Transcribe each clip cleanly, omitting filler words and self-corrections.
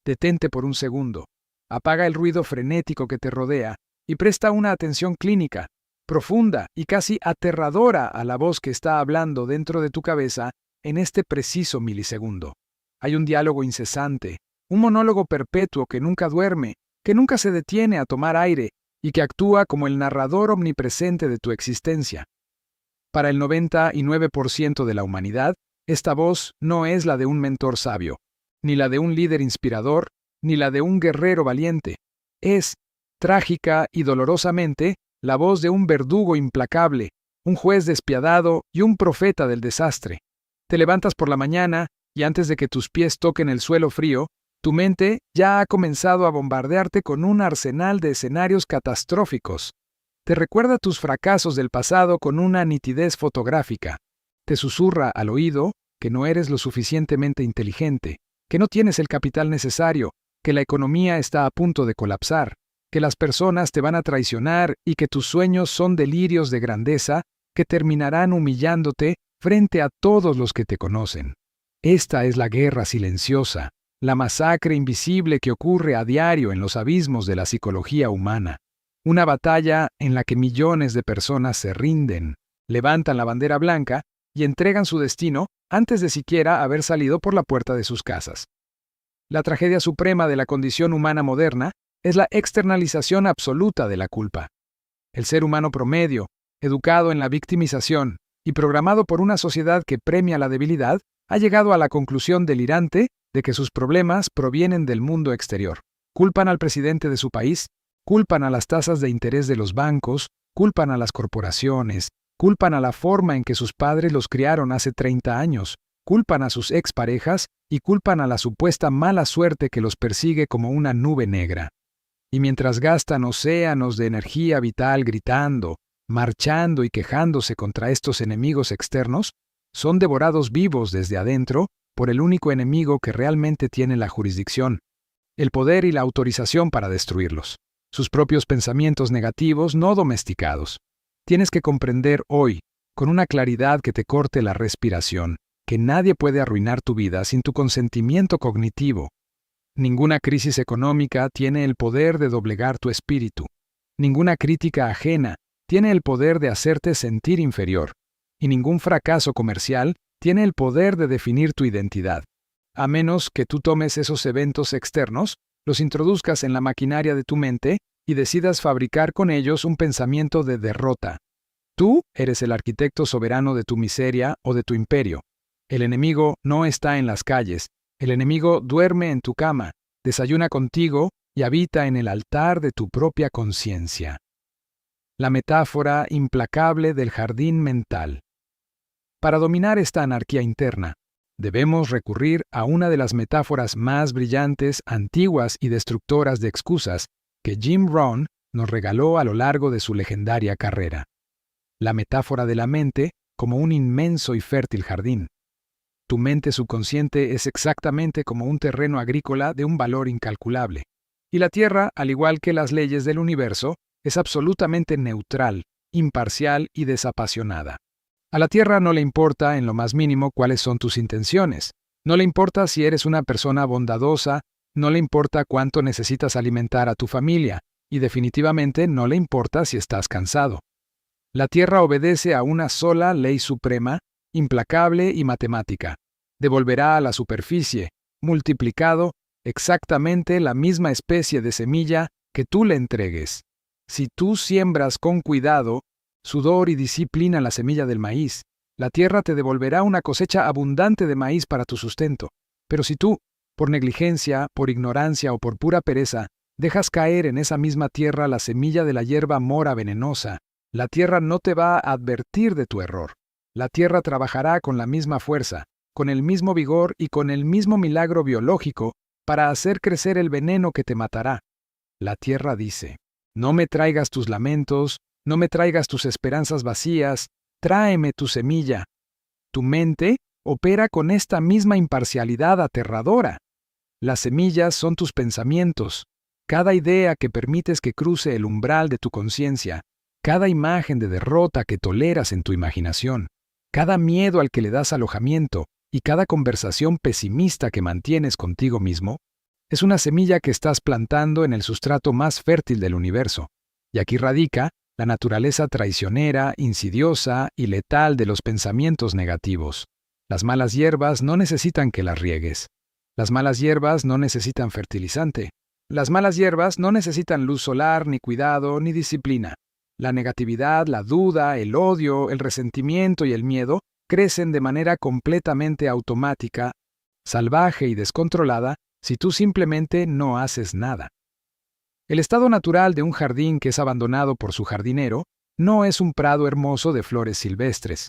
Detente por un segundo. Apaga el ruido frenético que te rodea y presta una atención clínica, profunda y casi aterradora a la voz que está hablando dentro de tu cabeza en este preciso milisegundo. Hay un diálogo incesante, un monólogo perpetuo que nunca duerme, que nunca se detiene a tomar aire y que actúa como el narrador omnipresente de tu existencia. Para el 99% de la humanidad, esta voz no es la de un mentor sabio, ni la de un líder inspirador, ni la de un guerrero valiente. Es, trágica y dolorosamente, la voz de un verdugo implacable, un juez despiadado y un profeta del desastre. Te levantas por la mañana y antes de que tus pies toquen el suelo frío, tu mente ya ha comenzado a bombardearte con un arsenal de escenarios catastróficos. Te recuerda tus fracasos del pasado con una nitidez fotográfica. Te susurra al oído que no eres lo suficientemente inteligente, que no tienes el capital necesario, que la economía está a punto de colapsar, que las personas te van a traicionar y que tus sueños son delirios de grandeza que terminarán humillándote frente a todos los que te conocen. Esta es la guerra silenciosa, la masacre invisible que ocurre a diario en los abismos de la psicología humana. Una batalla en la que millones de personas se rinden, levantan la bandera blanca y entregan su destino antes de siquiera haber salido por la puerta de sus casas. La tragedia suprema de la condición humana moderna es la externalización absoluta de la culpa. El ser humano promedio, educado en la victimización y programado por una sociedad que premia la debilidad, ha llegado a la conclusión delirante de que sus problemas provienen del mundo exterior. Culpan al presidente de su país, culpan a las tasas de interés de los bancos, culpan a las corporaciones, culpan a la forma en que sus padres los criaron hace 30 años, culpan a sus exparejas y culpan a la supuesta mala suerte que los persigue como una nube negra. Y mientras gastan océanos de energía vital gritando, marchando y quejándose contra estos enemigos externos, son devorados vivos desde adentro por el único enemigo que realmente tiene la jurisdicción, el poder y la autorización para destruirlos, sus propios pensamientos negativos no domesticados. Tienes que comprender hoy, con una claridad que te corte la respiración, que nadie puede arruinar tu vida sin tu consentimiento cognitivo. Ninguna crisis económica tiene el poder de doblegar tu espíritu. Ninguna crítica ajena tiene el poder de hacerte sentir inferior. Y ningún fracaso comercial tiene el poder de definir tu identidad. A menos que tú tomes esos eventos externos, los introduzcas en la maquinaria de tu mente y decidas fabricar con ellos un pensamiento de derrota. Tú eres el arquitecto soberano de tu miseria o de tu imperio. El enemigo no está en las calles. El enemigo duerme en tu cama, desayuna contigo y habita en el altar de tu propia conciencia. La metáfora implacable del jardín mental. Para dominar esta anarquía interna, debemos recurrir a una de las metáforas más brillantes, antiguas y destructoras de excusas que Jim Rohn nos regaló a lo largo de su legendaria carrera. La metáfora de la mente como un inmenso y fértil jardín. Tu mente subconsciente es exactamente como un terreno agrícola de un valor incalculable. Y la Tierra, al igual que las leyes del universo, es absolutamente neutral, imparcial y desapasionada. A la Tierra no le importa en lo más mínimo cuáles son tus intenciones. No le importa si eres una persona bondadosa, no le importa cuánto necesitas alimentar a tu familia, y definitivamente no le importa si estás cansado. La Tierra obedece a una sola ley suprema, implacable y matemática. Devolverá a la superficie, multiplicado, exactamente la misma especie de semilla que tú le entregues. Si tú siembras con cuidado, sudor y disciplina la semilla del maíz, la tierra te devolverá una cosecha abundante de maíz para tu sustento. Pero si tú, por negligencia, por ignorancia o por pura pereza, dejas caer en esa misma tierra la semilla de la hierba mora venenosa, la tierra no te va a advertir de tu error. La tierra trabajará con la misma fuerza, con el mismo vigor y con el mismo milagro biológico para hacer crecer el veneno que te matará. La tierra dice: no me traigas tus lamentos, no me traigas tus esperanzas vacías, tráeme tu semilla. Tu mente opera con esta misma imparcialidad aterradora. Las semillas son tus pensamientos, cada idea que permites que cruce el umbral de tu conciencia, cada imagen de derrota que toleras en tu imaginación, cada miedo al que le das alojamiento y cada conversación pesimista que mantienes contigo mismo, Es una semilla que estás plantando en el sustrato más fértil del universo. Y aquí radica la naturaleza traicionera, insidiosa y letal de los pensamientos negativos. Las malas hierbas no necesitan que las riegues. Las malas hierbas no necesitan fertilizante. Las malas hierbas no necesitan luz solar, ni cuidado, ni disciplina. La negatividad, la duda, el odio, el resentimiento y el miedo crecen de manera completamente automática, salvaje y descontrolada si tú simplemente no haces nada. El estado natural de un jardín que es abandonado por su jardinero no es un prado hermoso de flores silvestres.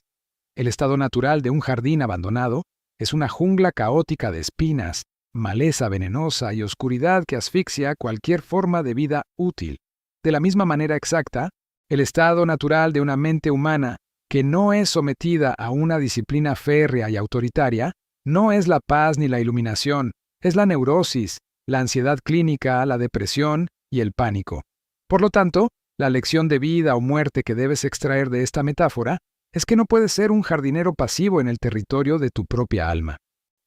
El estado natural de un jardín abandonado es una jungla caótica de espinas, maleza venenosa y oscuridad que asfixia cualquier forma de vida útil. De la misma manera exacta, el estado natural de una mente humana que no es sometida a una disciplina férrea y autoritaria no es la paz ni la iluminación, es la neurosis, la ansiedad clínica, la depresión y el pánico. Por lo tanto, la lección de vida o muerte que debes extraer de esta metáfora es que no puedes ser un jardinero pasivo en el territorio de tu propia alma.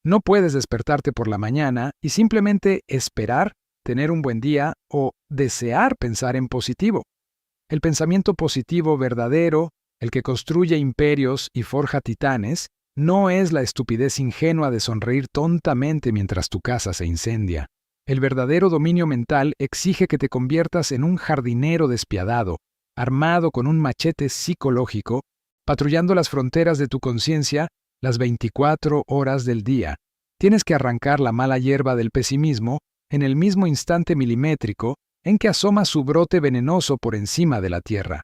No puedes despertarte por la mañana y simplemente esperar tener un buen día o desear pensar en positivo. El pensamiento positivo verdadero, el que construye imperios y forja titanes, no es la estupidez ingenua de sonreír tontamente mientras tu casa se incendia. El verdadero dominio mental exige que te conviertas en un jardinero despiadado, armado con un machete psicológico, patrullando las fronteras de tu conciencia las 24 horas del día. Tienes que arrancar la mala hierba del pesimismo en el mismo instante milimétrico en que asoma su brote venenoso por encima de la tierra.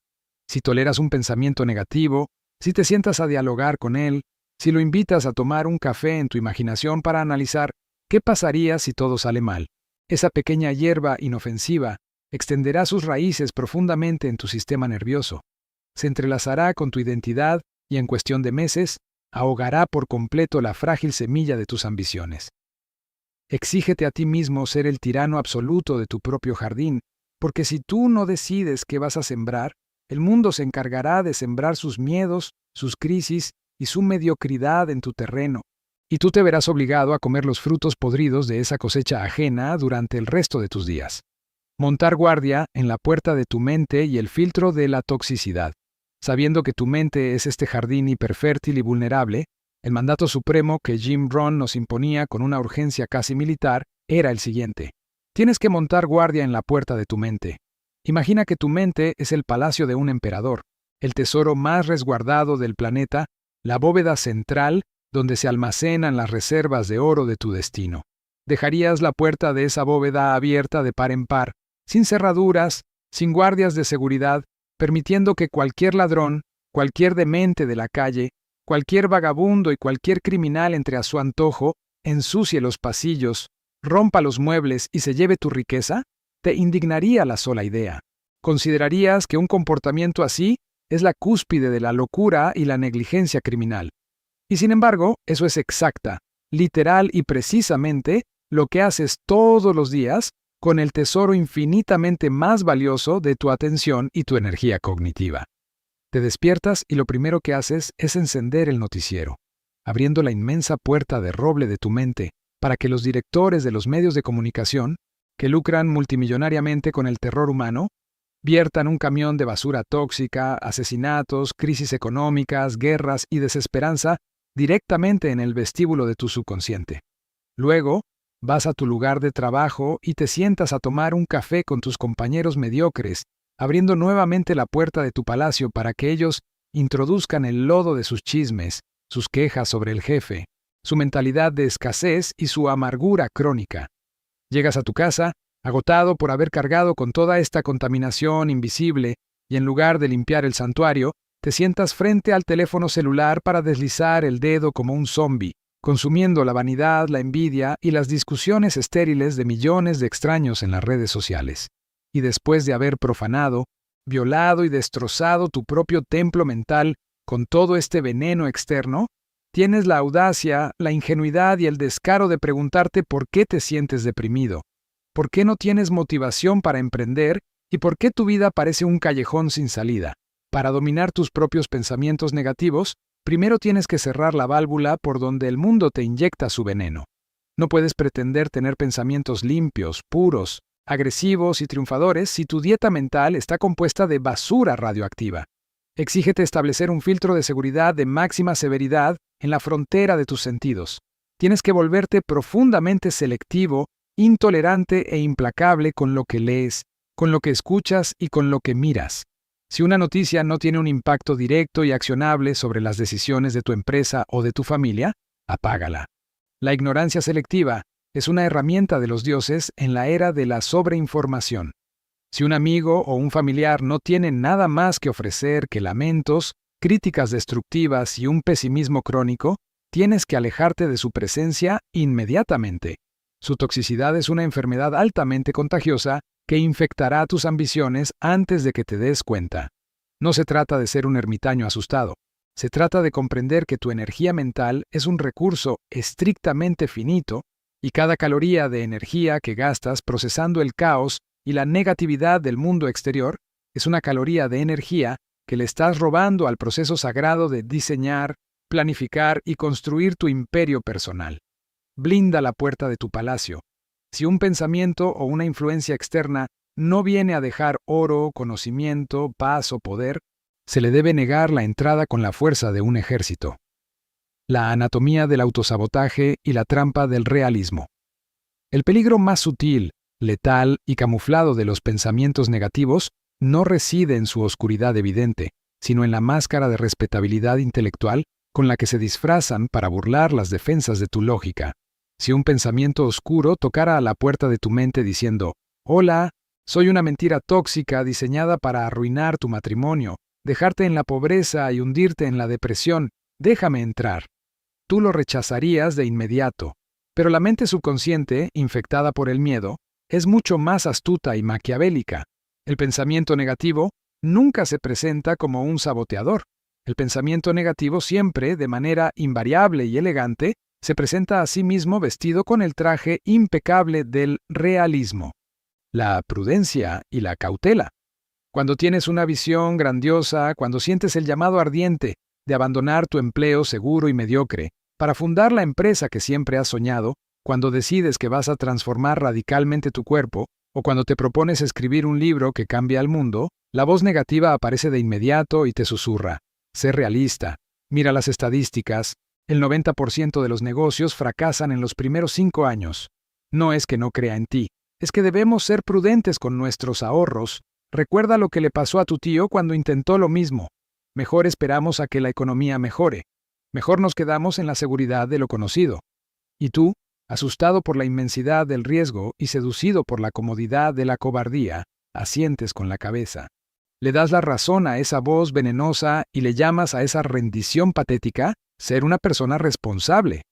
Si toleras un pensamiento negativo, si te sientas a dialogar con él, si lo invitas a tomar un café en tu imaginación para analizar qué pasaría si todo sale mal, esa pequeña hierba inofensiva extenderá sus raíces profundamente en tu sistema nervioso, se entrelazará con tu identidad y en cuestión de meses ahogará por completo la frágil semilla de tus ambiciones. Exígete a ti mismo ser el tirano absoluto de tu propio jardín, porque si tú no decides qué vas a sembrar, el mundo se encargará de sembrar sus miedos, sus crisis y su mediocridad en tu terreno, y tú te verás obligado a comer los frutos podridos de esa cosecha ajena durante el resto de tus días. Montar guardia en la puerta de tu mente y el filtro de la toxicidad. Sabiendo que tu mente es este jardín hiperfértil y vulnerable, el mandato supremo que Jim Rohn nos imponía con una urgencia casi militar era el siguiente. Tienes que montar guardia en la puerta de tu mente. Imagina que tu mente es el palacio de un emperador, el tesoro más resguardado del planeta, la bóveda central donde se almacenan las reservas de oro de tu destino. Dejarías la puerta de esa bóveda abierta de par en par, sin cerraduras, sin guardias de seguridad, permitiendo que cualquier ladrón, cualquier demente de la calle, cualquier vagabundo y cualquier criminal entre a su antojo, ensucie los pasillos, rompa los muebles y se lleve tu riqueza, te indignaría la sola idea. Considerarías que un comportamiento así es la cúspide de la locura y la negligencia criminal. Y sin embargo, eso es exacta, literal y precisamente lo que haces todos los días con el tesoro infinitamente más valioso de tu atención y tu energía cognitiva. Te despiertas y lo primero que haces es encender el noticiero, abriendo la inmensa puerta de roble de tu mente para que los directores de los medios de comunicación, que lucran multimillonariamente con el terror humano, viertan un camión de basura tóxica, asesinatos, crisis económicas, guerras y desesperanza directamente en el vestíbulo de tu subconsciente. Luego, vas a tu lugar de trabajo y te sientas a tomar un café con tus compañeros mediocres, abriendo nuevamente la puerta de tu palacio para que ellos introduzcan el lodo de sus chismes, sus quejas sobre el jefe, su mentalidad de escasez y su amargura crónica. Llegas a tu casa, agotado por haber cargado con toda esta contaminación invisible, y en lugar de limpiar el santuario, te sientas frente al teléfono celular para deslizar el dedo como un zombi, consumiendo la vanidad, la envidia y las discusiones estériles de millones de extraños en las redes sociales. Y después de haber profanado, violado y destrozado tu propio templo mental con todo este veneno externo, tienes la audacia, la ingenuidad y el descaro de preguntarte por qué te sientes deprimido, por qué no tienes motivación para emprender y por qué tu vida parece un callejón sin salida. Para dominar tus propios pensamientos negativos, primero tienes que cerrar la válvula por donde el mundo te inyecta su veneno. No puedes pretender tener pensamientos limpios, puros, agresivos y triunfadores si tu dieta mental está compuesta de basura radioactiva. Exígete establecer un filtro de seguridad de máxima severidad en la frontera de tus sentidos. Tienes que volverte profundamente selectivo, intolerante e implacable con lo que lees, con lo que escuchas y con lo que miras. Si una noticia no tiene un impacto directo y accionable sobre las decisiones de tu empresa o de tu familia, apágala. La ignorancia selectiva es una herramienta de los dioses en la era de la sobreinformación. Si un amigo o un familiar no tiene nada más que ofrecer que lamentos, críticas destructivas y un pesimismo crónico, tienes que alejarte de su presencia inmediatamente. Su toxicidad es una enfermedad altamente contagiosa que infectará tus ambiciones antes de que te des cuenta. No se trata de ser un ermitaño asustado. Se trata de comprender que tu energía mental es un recurso estrictamente finito y cada caloría de energía que gastas procesando el caos y la negatividad del mundo exterior es una caloría de energía que le estás robando al proceso sagrado de diseñar, planificar y construir tu imperio personal. Blinda la puerta de tu palacio. Si un pensamiento o una influencia externa no viene a dejar oro, conocimiento, paz o poder, se le debe negar la entrada con la fuerza de un ejército. La anatomía del autosabotaje y la trampa del realismo. El peligro más sutil, letal y camuflado de los pensamientos negativos no reside en su oscuridad evidente, sino en la máscara de respetabilidad intelectual con la que se disfrazan para burlar las defensas de tu lógica. Si un pensamiento oscuro tocara a la puerta de tu mente diciendo, «Hola, soy una mentira tóxica diseñada para arruinar tu matrimonio, dejarte en la pobreza y hundirte en la depresión, déjame entrar», tú lo rechazarías de inmediato. Pero la mente subconsciente, infectada por el miedo, es mucho más astuta y maquiavélica. El pensamiento negativo nunca se presenta como un saboteador. El pensamiento negativo siempre, de manera invariable y elegante, se presenta a sí mismo vestido con el traje impecable del realismo, la prudencia y la cautela. Cuando tienes una visión grandiosa, cuando sientes el llamado ardiente de abandonar tu empleo seguro y mediocre para fundar la empresa que siempre has soñado, cuando decides que vas a transformar radicalmente tu cuerpo, o cuando te propones escribir un libro que cambia al mundo, la voz negativa aparece de inmediato y te susurra: sé realista, mira las estadísticas, el 90% de los negocios fracasan en los primeros 5 años. No es que no crea en ti, es que debemos ser prudentes con nuestros ahorros. Recuerda lo que le pasó a tu tío cuando intentó lo mismo. Mejor esperamos a que la economía mejore. Mejor nos quedamos en la seguridad de lo conocido. Y tú, asustado por la inmensidad del riesgo y seducido por la comodidad de la cobardía, asientes con la cabeza. Le das la razón a esa voz venenosa y le llamas a esa rendición patética ser una persona responsable.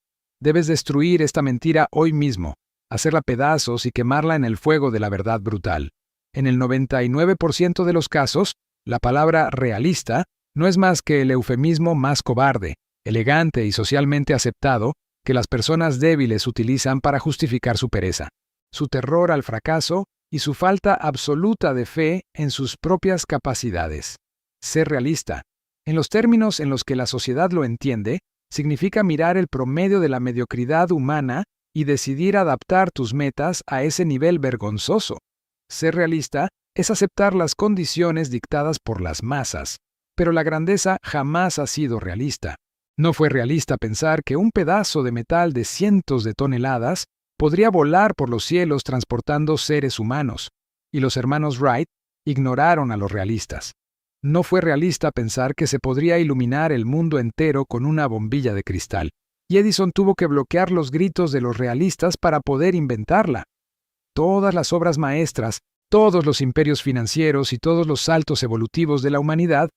Debes destruir esta mentira hoy mismo, hacerla pedazos y quemarla en el fuego de la verdad brutal. En el 99% de los casos, la palabra realista no es más que el eufemismo más cobarde, elegante y socialmente aceptado que las personas débiles utilizan para justificar su pereza, su terror al fracaso y su falta absoluta de fe en sus propias capacidades. Ser realista, en los términos en los que la sociedad lo entiende, significa mirar el promedio de la mediocridad humana y decidir adaptar tus metas a ese nivel vergonzoso. Ser realista es aceptar las condiciones dictadas por las masas, pero la grandeza jamás ha sido realista. No fue realista pensar que un pedazo de metal de cientos de toneladas podría volar por los cielos transportando seres humanos, y los hermanos Wright ignoraron a los realistas. No fue realista pensar que se podría iluminar el mundo entero con una bombilla de cristal, y Edison tuvo que bloquear los gritos de los realistas para poder inventarla. Todas las obras maestras, todos los imperios financieros y todos los saltos evolutivos de la humanidad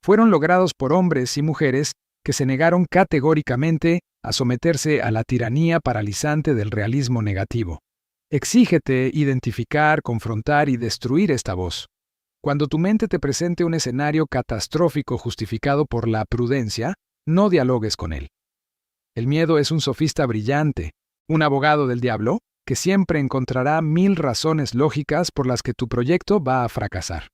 fueron logrados por hombres y mujeres que se negaron categóricamente a someterse a la tiranía paralizante del realismo negativo. Exígete identificar, confrontar y destruir esta voz. Cuando tu mente te presente un escenario catastrófico justificado por la prudencia, no dialogues con él. El miedo es un sofista brillante, un abogado del diablo, que siempre encontrará 1000 razones lógicas por las que tu proyecto va a fracasar.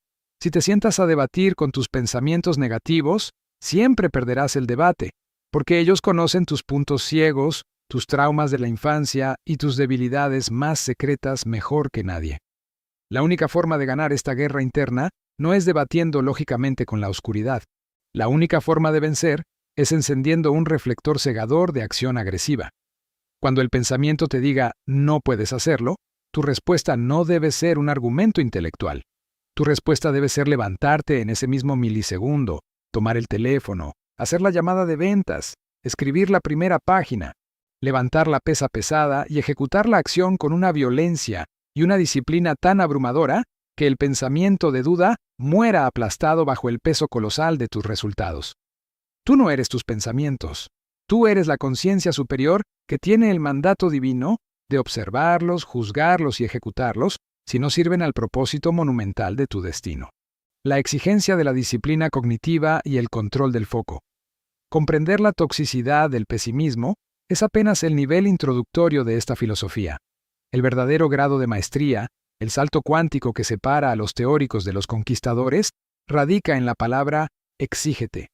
Si te sientas a debatir con tus pensamientos negativos, siempre perderás el debate, porque ellos conocen tus puntos ciegos, tus traumas de la infancia y tus debilidades más secretas mejor que nadie. La única forma de ganar esta guerra interna no es debatiendo lógicamente con la oscuridad. La única forma de vencer es encendiendo un reflector cegador de acción agresiva. Cuando el pensamiento te diga no puedes hacerlo, tu respuesta no debe ser un argumento intelectual. Tu respuesta debe ser levantarte en ese mismo milisegundo, tomar el teléfono, hacer la llamada de ventas, escribir la primera página, levantar la pesa pesada y ejecutar la acción con una violencia y una disciplina tan abrumadora que el pensamiento de duda muera aplastado bajo el peso colosal de tus resultados. Tú no eres tus pensamientos. Tú eres la conciencia superior que tiene el mandato divino de observarlos, juzgarlos y ejecutarlos si no sirven al propósito monumental de tu destino. La exigencia de la disciplina cognitiva y el control del foco. Comprender la toxicidad del pesimismo es apenas el nivel introductorio de esta filosofía. El verdadero grado de maestría, el salto cuántico que separa a los teóricos de los conquistadores, radica en la palabra exígete.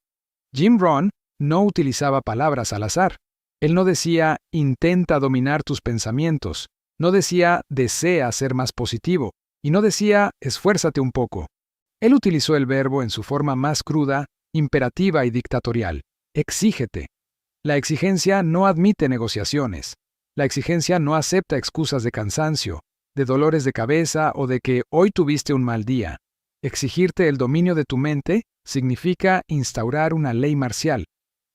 Jim Rohn no utilizaba palabras al azar. Él no decía intenta dominar tus pensamientos, no decía desea ser más positivo, y no decía esfuérzate un poco. Él utilizó el verbo en su forma más cruda, imperativa y dictatorial. Exígete. La exigencia no admite negociaciones. La exigencia no acepta excusas de cansancio, de dolores de cabeza o de que hoy tuviste un mal día. Exigirte el dominio de tu mente significa instaurar una ley marcial,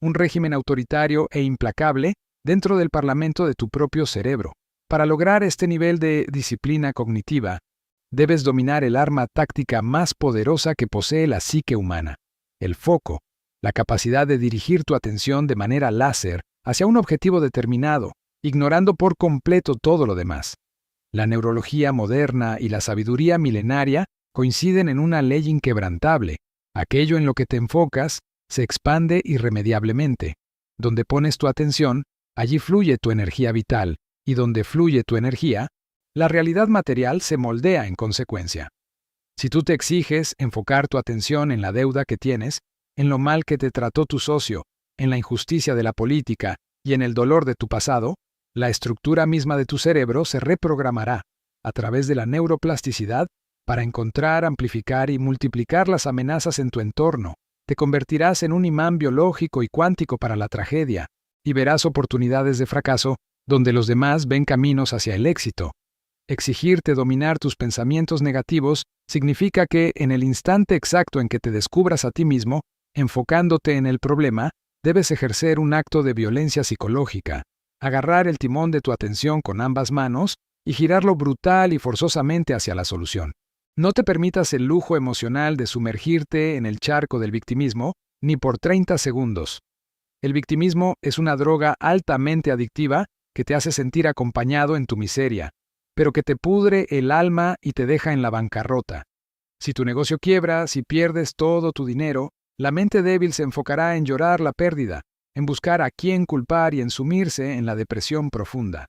un régimen autoritario e implacable dentro del parlamento de tu propio cerebro. Para lograr este nivel de disciplina cognitiva, debes dominar el arma táctica más poderosa que posee la psique humana, el foco, la capacidad de dirigir tu atención de manera láser hacia un objetivo determinado, ignorando por completo todo lo demás. La neurología moderna y la sabiduría milenaria coinciden en una ley inquebrantable. Aquello en lo que te enfocas se expande irremediablemente. Donde pones tu atención, allí fluye tu energía vital, y donde fluye tu energía, la realidad material se moldea en consecuencia. Si tú te exiges enfocar tu atención en la deuda que tienes, en lo mal que te trató tu socio, en la injusticia de la política y en el dolor de tu pasado, la estructura misma de tu cerebro se reprogramará, a través de la neuroplasticidad, para encontrar, amplificar y multiplicar las amenazas en tu entorno. Te convertirás en un imán biológico y cuántico para la tragedia, y verás oportunidades de fracaso donde los demás ven caminos hacia el éxito. Exigirte dominar tus pensamientos negativos significa que, en el instante exacto en que te descubras a ti mismo, enfocándote en el problema, debes ejercer un acto de violencia psicológica, agarrar el timón de tu atención con ambas manos y girarlo brutal y forzosamente hacia la solución. No te permitas el lujo emocional de sumergirte en el charco del victimismo ni por 30 segundos. El victimismo es una droga altamente adictiva que te hace sentir acompañado en tu miseria, pero que te pudre el alma y te deja en la bancarrota. Si tu negocio quiebra, si pierdes todo tu dinero, la mente débil se enfocará en llorar la pérdida, en buscar a quién culpar y en sumirse en la depresión profunda.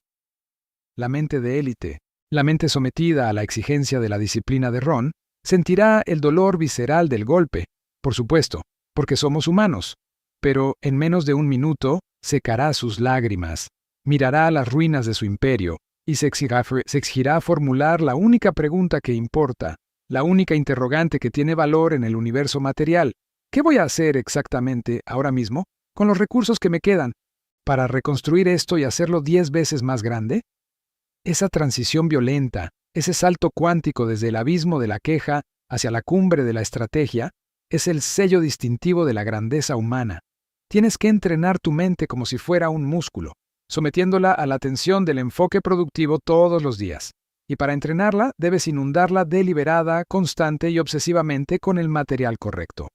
La mente de élite, la mente sometida a la exigencia de la disciplina de Rohn, sentirá el dolor visceral del golpe, por supuesto, porque somos humanos, pero en menos de un minuto secará sus lágrimas, mirará las ruinas de su imperio y se exigirá formular la única pregunta que importa, la única interrogante que tiene valor en el universo material. ¿Qué voy a hacer exactamente ahora mismo con los recursos que me quedan para reconstruir esto y hacerlo 10 veces más grande? Esa transición violenta, ese salto cuántico desde el abismo de la queja hacia la cumbre de la estrategia, es el sello distintivo de la grandeza humana. Tienes que entrenar tu mente como si fuera un músculo, sometiéndola a la tensión del enfoque productivo todos los días. Y para entrenarla, debes inundarla deliberada, constante y obsesivamente con el material correcto.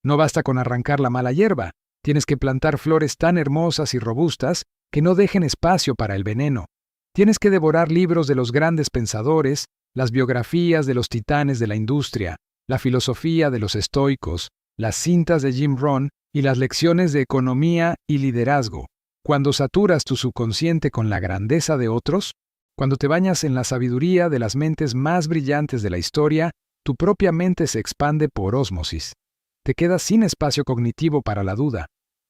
No basta con arrancar la mala hierba, tienes que plantar flores tan hermosas y robustas que no dejen espacio para el veneno. Tienes que devorar libros de los grandes pensadores, las biografías de los titanes de la industria, la filosofía de los estoicos, las cintas de Jim Rohn y las lecciones de economía y liderazgo. Cuando saturas tu subconsciente con la grandeza de otros, cuando te bañas en la sabiduría de las mentes más brillantes de la historia, tu propia mente se expande por ósmosis. Te quedas sin espacio cognitivo para la duda.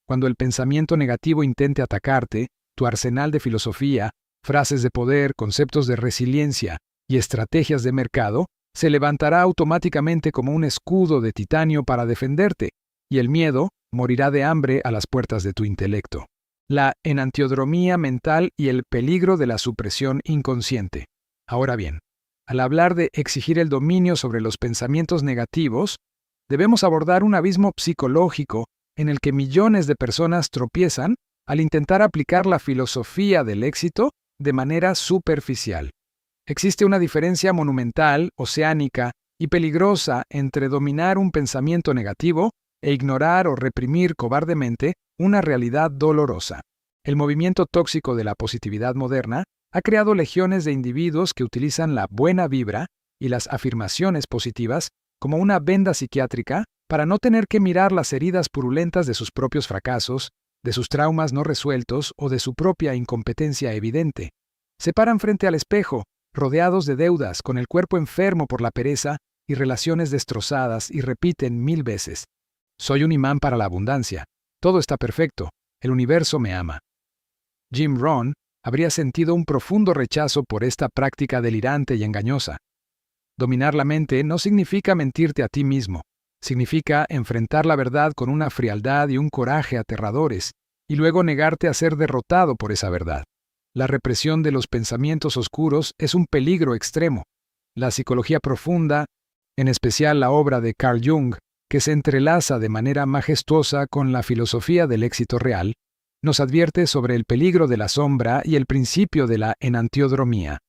Cuando el pensamiento negativo intente atacarte, tu arsenal de filosofía, frases de poder, conceptos de resiliencia y estrategias de mercado se levantará automáticamente como un escudo de titanio para defenderte, y el miedo morirá de hambre a las puertas de tu intelecto. La enantiodromía mental y el peligro de la supresión inconsciente. Ahora bien, al hablar de exigir el dominio sobre los pensamientos negativos, debemos abordar un abismo psicológico en el que millones de personas tropiezan al intentar aplicar la filosofía del éxito de manera superficial. Existe una diferencia monumental, oceánica y peligrosa entre dominar un pensamiento negativo e ignorar o reprimir cobardemente una realidad dolorosa. El movimiento tóxico de la positividad moderna ha creado legiones de individuos que utilizan la buena vibra y las afirmaciones positivas como una venda psiquiátrica para no tener que mirar las heridas purulentas de sus propios fracasos, de sus traumas no resueltos o de su propia incompetencia evidente. Se paran frente al espejo, rodeados de deudas, con el cuerpo enfermo por la pereza y relaciones destrozadas, y repiten 1000 veces: soy un imán para la abundancia, todo está perfecto, el universo me ama. Jim Rohn habría sentido un profundo rechazo por esta práctica delirante y engañosa. Dominar la mente no significa mentirte a ti mismo, significa enfrentar la verdad con una frialdad y un coraje aterradores, y luego negarte a ser derrotado por esa verdad. La represión de los pensamientos oscuros es un peligro extremo. La psicología profunda, en especial la obra de Carl Jung, que se entrelaza de manera majestuosa con la filosofía del éxito real, nos advierte sobre el peligro de la sombra y el principio de la enantiodromía.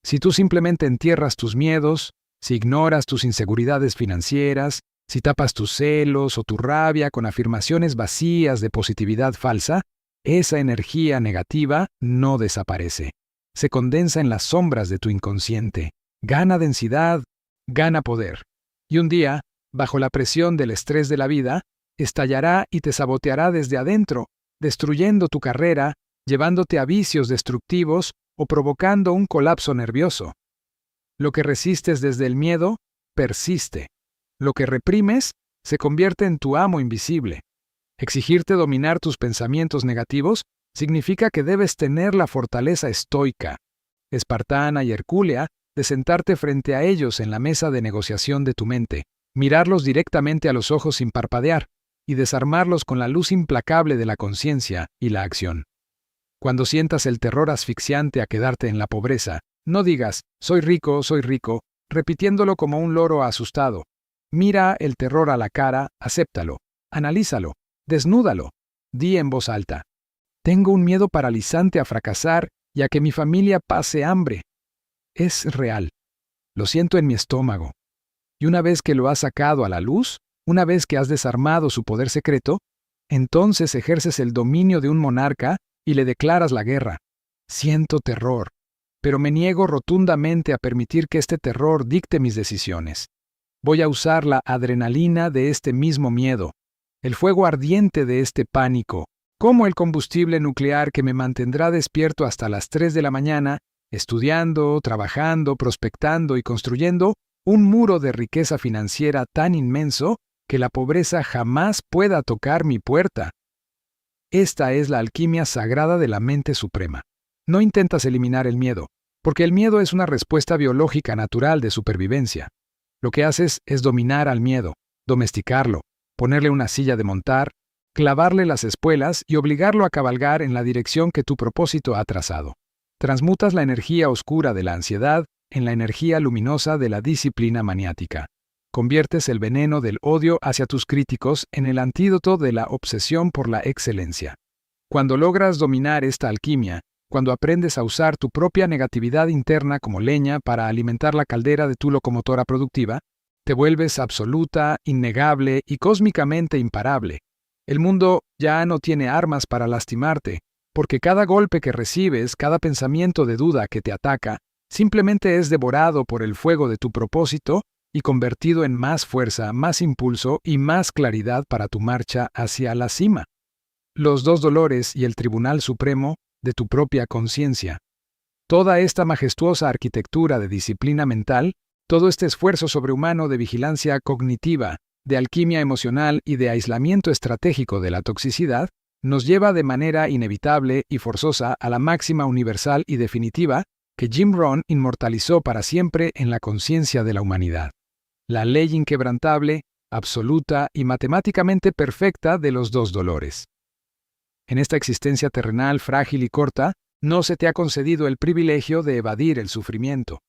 Si tú simplemente entierras tus miedos, si ignoras tus inseguridades financieras, si tapas tus celos o tu rabia con afirmaciones vacías de positividad falsa, esa energía negativa no desaparece. Se condensa en las sombras de tu inconsciente, gana densidad, gana poder. Y un día, bajo la presión del estrés de la vida, estallará y te saboteará desde adentro, destruyendo tu carrera, llevándote a vicios destructivos o provocando un colapso nervioso. Lo que resistes desde el miedo, persiste. Lo que reprimes, se convierte en tu amo invisible. Exigirte dominar tus pensamientos negativos significa que debes tener la fortaleza estoica, espartana y hercúlea de sentarte frente a ellos en la mesa de negociación de tu mente, mirarlos directamente a los ojos sin parpadear y desarmarlos con la luz implacable de la conciencia y la acción. Cuando sientas el terror asfixiante a quedarte en la pobreza, no digas soy rico, repitiéndolo como un loro asustado. Mira el terror a la cara, acéptalo, analízalo, desnúdalo. Di en voz alta: tengo un miedo paralizante a fracasar y a que mi familia pase hambre. Es real. Lo siento en mi estómago. Y una vez que lo has sacado a la luz, una vez que has desarmado su poder secreto, entonces ejerces el dominio de un monarca y le declaras la guerra. Siento terror, pero me niego rotundamente a permitir que este terror dicte mis decisiones. Voy a usar la adrenalina de este mismo miedo, el fuego ardiente de este pánico, como el combustible nuclear que me mantendrá despierto hasta las 3 de la mañana, estudiando, trabajando, prospectando y construyendo un muro de riqueza financiera tan inmenso que la pobreza jamás pueda tocar mi puerta. Esta es la alquimia sagrada de la mente suprema. No intentas eliminar el miedo, porque el miedo es una respuesta biológica natural de supervivencia. Lo que haces es dominar al miedo, domesticarlo, ponerle una silla de montar, clavarle las espuelas y obligarlo a cabalgar en la dirección que tu propósito ha trazado. Transmutas la energía oscura de la ansiedad en la energía luminosa de la disciplina maniática. Conviertes el veneno del odio hacia tus críticos en el antídoto de la obsesión por la excelencia. Cuando logras dominar esta alquimia, cuando aprendes a usar tu propia negatividad interna como leña para alimentar la caldera de tu locomotora productiva, te vuelves absoluta, innegable y cósmicamente imparable. El mundo ya no tiene armas para lastimarte, porque cada golpe que recibes, cada pensamiento de duda que te ataca, simplemente es devorado por el fuego de tu propósito y convertido en más fuerza, más impulso y más claridad para tu marcha hacia la cima. Los 2 dolores y el Tribunal Supremo de tu propia conciencia. Toda esta majestuosa arquitectura de disciplina mental, todo este esfuerzo sobrehumano de vigilancia cognitiva, de alquimia emocional y de aislamiento estratégico de la toxicidad, nos lleva de manera inevitable y forzosa a la máxima universal y definitiva que Jim Rohn inmortalizó para siempre en la conciencia de la humanidad. La ley inquebrantable, absoluta y matemáticamente perfecta de los dos dolores. En esta existencia terrenal frágil y corta, no se te ha concedido el privilegio de evadir el sufrimiento.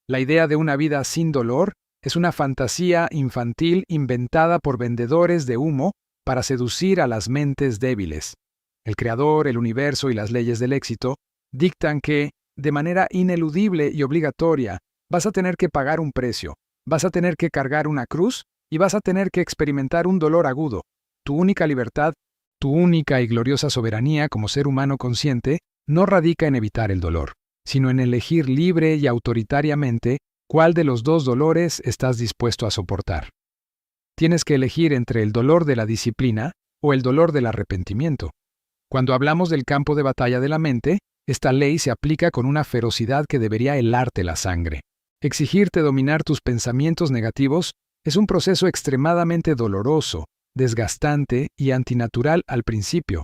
La idea de una vida sin dolor es una fantasía infantil inventada por vendedores de humo para seducir a las mentes débiles. El Creador, el universo y las leyes del éxito dictan que, de manera ineludible y obligatoria, vas a tener que pagar un precio, vas a tener que cargar una cruz y vas a tener que experimentar un dolor agudo. Tu única libertad, tu única y gloriosa soberanía como ser humano consciente, no radica en evitar el dolor, sino en elegir libre y autoritariamente cuál de los dos dolores estás dispuesto a soportar. Tienes que elegir entre el dolor de la disciplina o el dolor del arrepentimiento. Cuando hablamos del campo de batalla de la mente, esta ley se aplica con una ferocidad que debería helarte la sangre. Exigirte dominar tus pensamientos negativos es un proceso extremadamente doloroso, desgastante y antinatural al principio.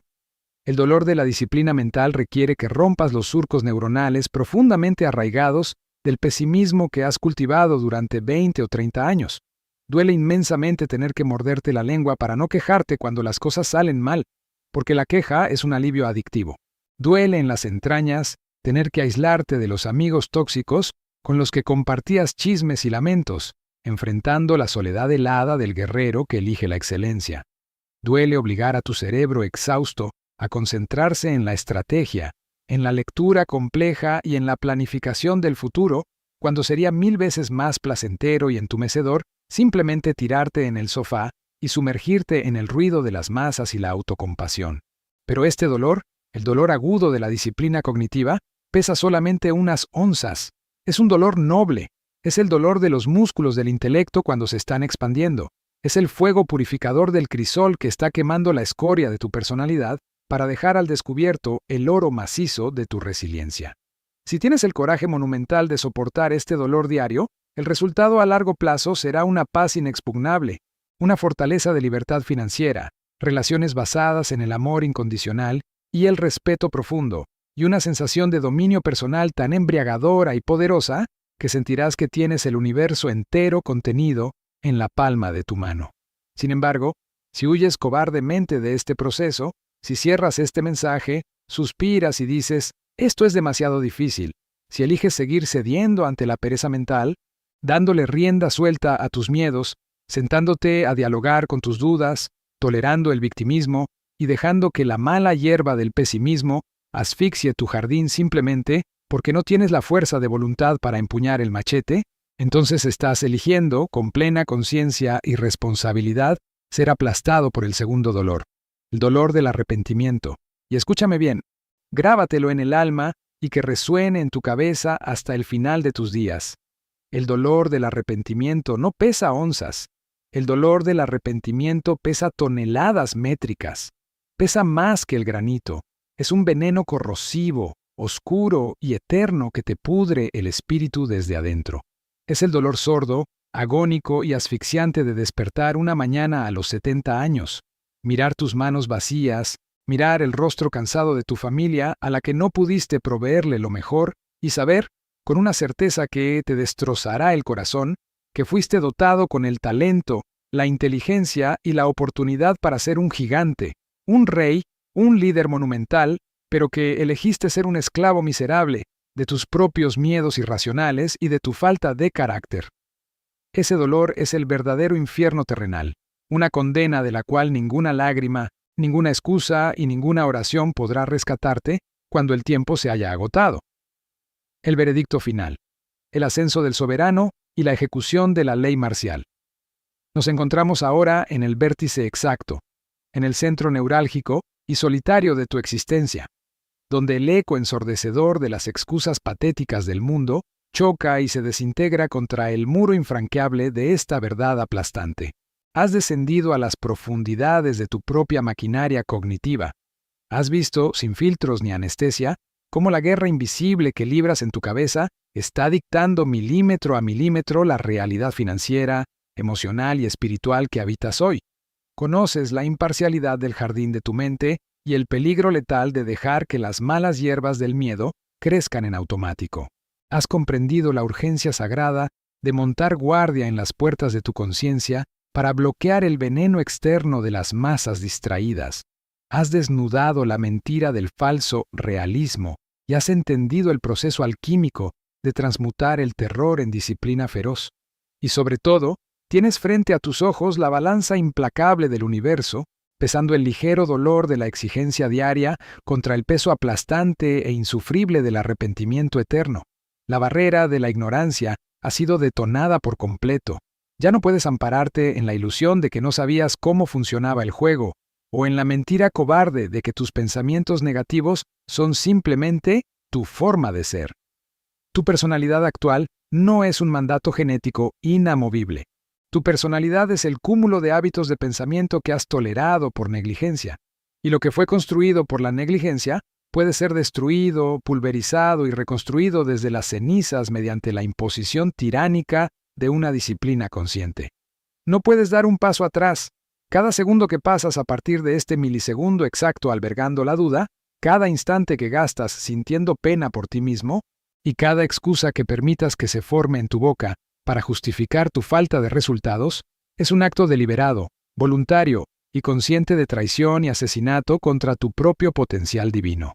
El dolor de la disciplina mental requiere que rompas los surcos neuronales profundamente arraigados del pesimismo que has cultivado durante 20 o 30 años. Duele inmensamente tener que morderte la lengua para no quejarte cuando las cosas salen mal, porque la queja es un alivio adictivo. Duele en las entrañas tener que aislarte de los amigos tóxicos con los que compartías chismes y lamentos, enfrentando la soledad helada del guerrero que elige la excelencia. Duele obligar a tu cerebro exhausto a concentrarse en la estrategia, en la lectura compleja y en la planificación del futuro, cuando sería 1000 veces más placentero y entumecedor simplemente tirarte en el sofá y sumergirte en el ruido de las masas y la autocompasión. Pero este dolor, el dolor agudo de la disciplina cognitiva, pesa solamente unas onzas. Es un dolor noble. Es el dolor de los músculos del intelecto cuando se están expandiendo. Es el fuego purificador del crisol que está quemando la escoria de tu personalidad para dejar al descubierto el oro macizo de tu resiliencia. Si tienes el coraje monumental de soportar este dolor diario, el resultado a largo plazo será una paz inexpugnable, una fortaleza de libertad financiera, relaciones basadas en el amor incondicional y el respeto profundo, y una sensación de dominio personal tan embriagadora y poderosa que sentirás que tienes el universo entero contenido en la palma de tu mano. Sin embargo, si huyes cobardemente de este proceso, si cierras este mensaje, suspiras y dices, esto es demasiado difícil, si eliges seguir cediendo ante la pereza mental, dándole rienda suelta a tus miedos, sentándote a dialogar con tus dudas, tolerando el victimismo y dejando que la mala hierba del pesimismo asfixie tu jardín simplemente porque no tienes la fuerza de voluntad para empuñar el machete, entonces estás eligiendo, con plena conciencia y responsabilidad, ser aplastado por el segundo dolor, el dolor del arrepentimiento. Y escúchame bien, grábatelo en el alma y que resuene en tu cabeza hasta el final de tus días. El dolor del arrepentimiento no pesa onzas. El dolor del arrepentimiento pesa toneladas métricas. Pesa más que el granito. Es un veneno corrosivo, oscuro y eterno que te pudre el espíritu desde adentro. Es el dolor sordo, agónico y asfixiante de despertar una mañana a los 70 años, mirar tus manos vacías, mirar el rostro cansado de tu familia a la que no pudiste proveerle lo mejor y saber, con una certeza que te destrozará el corazón, que fuiste dotado con el talento, la inteligencia y la oportunidad para ser un gigante, un rey, un líder monumental, pero que elegiste ser un esclavo miserable de tus propios miedos irracionales y de tu falta de carácter. Ese dolor es el verdadero infierno terrenal, una condena de la cual ninguna lágrima, ninguna excusa y ninguna oración podrá rescatarte cuando el tiempo se haya agotado. El veredicto final, el ascenso del soberano y la ejecución de la ley marcial. Nos encontramos ahora en el vértice exacto, en el centro neurálgico y solitario de tu existencia, donde el eco ensordecedor de las excusas patéticas del mundo choca y se desintegra contra el muro infranqueable de esta verdad aplastante. Has descendido a las profundidades de tu propia maquinaria cognitiva. Has visto, sin filtros ni anestesia, cómo la guerra invisible que libras en tu cabeza está dictando milímetro a milímetro la realidad financiera, emocional y espiritual que habitas hoy. Conoces la imparcialidad del jardín de tu mente y el peligro letal de dejar que las malas hierbas del miedo crezcan en automático. Has comprendido la urgencia sagrada de montar guardia en las puertas de tu conciencia para bloquear el veneno externo de las masas distraídas. Has desnudado la mentira del falso realismo y has entendido el proceso alquímico de transmutar el terror en disciplina feroz. Y sobre todo, tienes frente a tus ojos la balanza implacable del universo, pesando el ligero dolor de la exigencia diaria contra el peso aplastante e insufrible del arrepentimiento eterno. La barrera de la ignorancia ha sido detonada por completo. Ya no puedes ampararte en la ilusión de que no sabías cómo funcionaba el juego, o en la mentira cobarde de que tus pensamientos negativos son simplemente tu forma de ser. Tu personalidad actual no es un mandato genético inamovible. Tu personalidad es el cúmulo de hábitos de pensamiento que has tolerado por negligencia. Y lo que fue construido por la negligencia puede ser destruido, pulverizado y reconstruido desde las cenizas mediante la imposición tiránica de una disciplina consciente. No puedes dar un paso atrás. Cada segundo que pasas a partir de este milisegundo exacto albergando la duda, cada instante que gastas sintiendo pena por ti mismo, y cada excusa que permitas que se forme en tu boca para justificar tu falta de resultados, es un acto deliberado, voluntario y consciente de traición y asesinato contra tu propio potencial divino.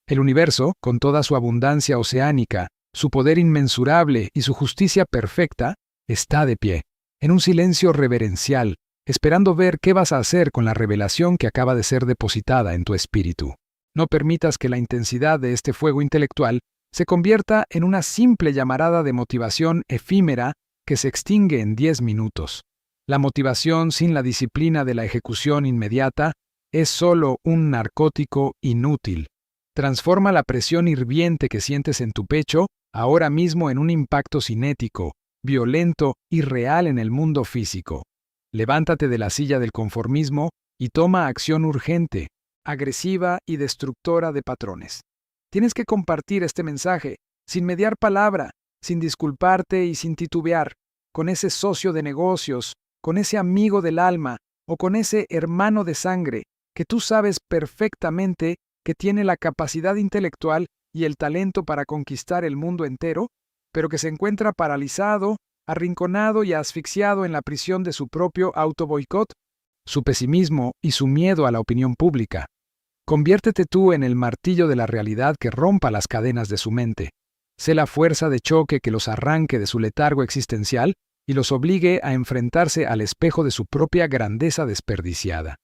El universo, con toda su abundancia oceánica, su poder inmensurable y su justicia perfecta, está de pie, en un silencio reverencial, esperando ver qué vas a hacer con la revelación que acaba de ser depositada en tu espíritu. No permitas que la intensidad de este fuego intelectual se convierta en una simple llamarada de motivación efímera que se extingue en 10 minutos. La motivación sin la disciplina de la ejecución inmediata es solo un narcótico inútil. Transforma la presión hirviente que sientes en tu pecho ahora mismo en un impacto cinético, violento y real en el mundo físico. Levántate de la silla del conformismo y toma acción urgente, agresiva y destructora de patrones. Tienes que compartir este mensaje, sin mediar palabra, sin disculparte y sin titubear, con ese socio de negocios, con ese amigo del alma o con ese hermano de sangre que tú sabes perfectamente que tiene la capacidad intelectual y el talento para conquistar el mundo entero, pero que se encuentra paralizado, arrinconado y asfixiado en la prisión de su propio autoboicot, su pesimismo y su miedo a la opinión pública. Conviértete tú en el martillo de la realidad que rompa las cadenas de su mente. Sé la fuerza de choque que los arranque de su letargo existencial y los obligue a enfrentarse al espejo de su propia grandeza desperdiciada.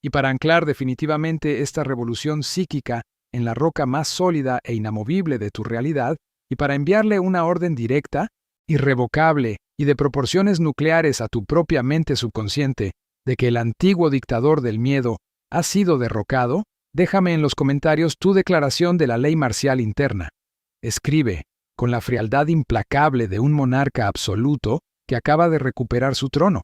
Y para anclar definitivamente esta revolución psíquica en la roca más sólida e inamovible de tu realidad, y para enviarle una orden directa, irrevocable y de proporciones nucleares a tu propia mente subconsciente de que el antiguo dictador del miedo ha sido derrocado, déjame en los comentarios tu declaración de la ley marcial interna. Escribe, con la frialdad implacable de un monarca absoluto que acaba de recuperar su trono.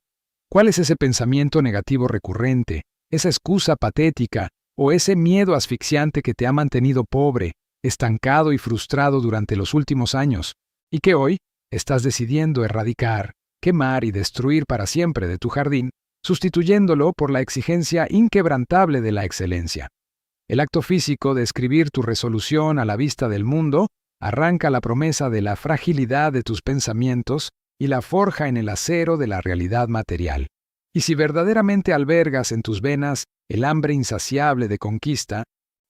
¿Cuál es ese pensamiento negativo recurrente, esa excusa patética o ese miedo asfixiante que te ha mantenido pobre, estancado y frustrado durante los últimos años, y que hoy estás decidiendo erradicar, quemar y destruir para siempre de tu jardín, sustituyéndolo por la exigencia inquebrantable de la excelencia? El acto físico de escribir tu resolución a la vista del mundo arranca la promesa de la fragilidad de tus pensamientos y la forja en el acero de la realidad material. Y si verdaderamente albergas en tus venas el hambre insaciable de conquista,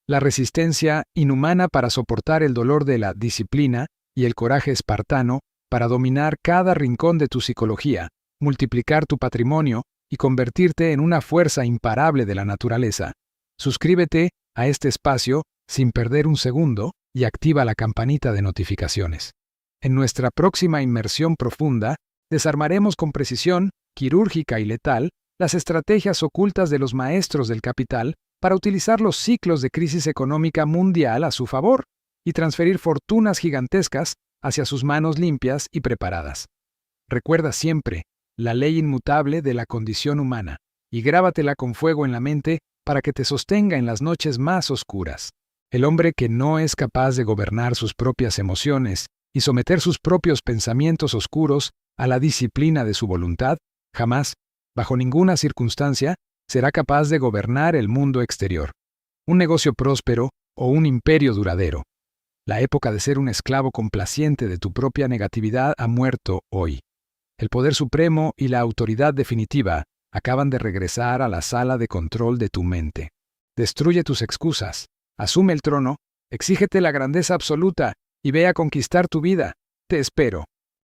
la resistencia inhumana para soportar el dolor de la disciplina y el coraje espartano para dominar cada rincón de tu psicología, multiplicar tu patrimonio y convertirte en una fuerza imparable de la naturaleza, suscríbete a este espacio sin perder un segundo y activa la campanita de notificaciones. En nuestra próxima inmersión profunda, desarmaremos con precisión, quirúrgica y letal, las estrategias ocultas de los maestros del capital para utilizar los ciclos de crisis económica mundial a su favor y transferir fortunas gigantescas hacia sus manos limpias y preparadas. Recuerda siempre la ley inmutable de la condición humana y grábatela con fuego en la mente para que te sostenga en las noches más oscuras. El hombre que no es capaz de gobernar sus propias emociones y someter sus propios pensamientos oscuros a la disciplina de su voluntad, jamás, bajo ninguna circunstancia, será capaz de gobernar el mundo exterior. un negocio próspero o un imperio duradero. La época de ser un esclavo complaciente de tu propia negatividad ha muerto hoy. El poder supremo y la autoridad definitiva acaban de regresar a la sala de control de tu mente. Destruye tus excusas, asume el trono, exígete la grandeza absoluta y ve a conquistar tu vida. Te espero.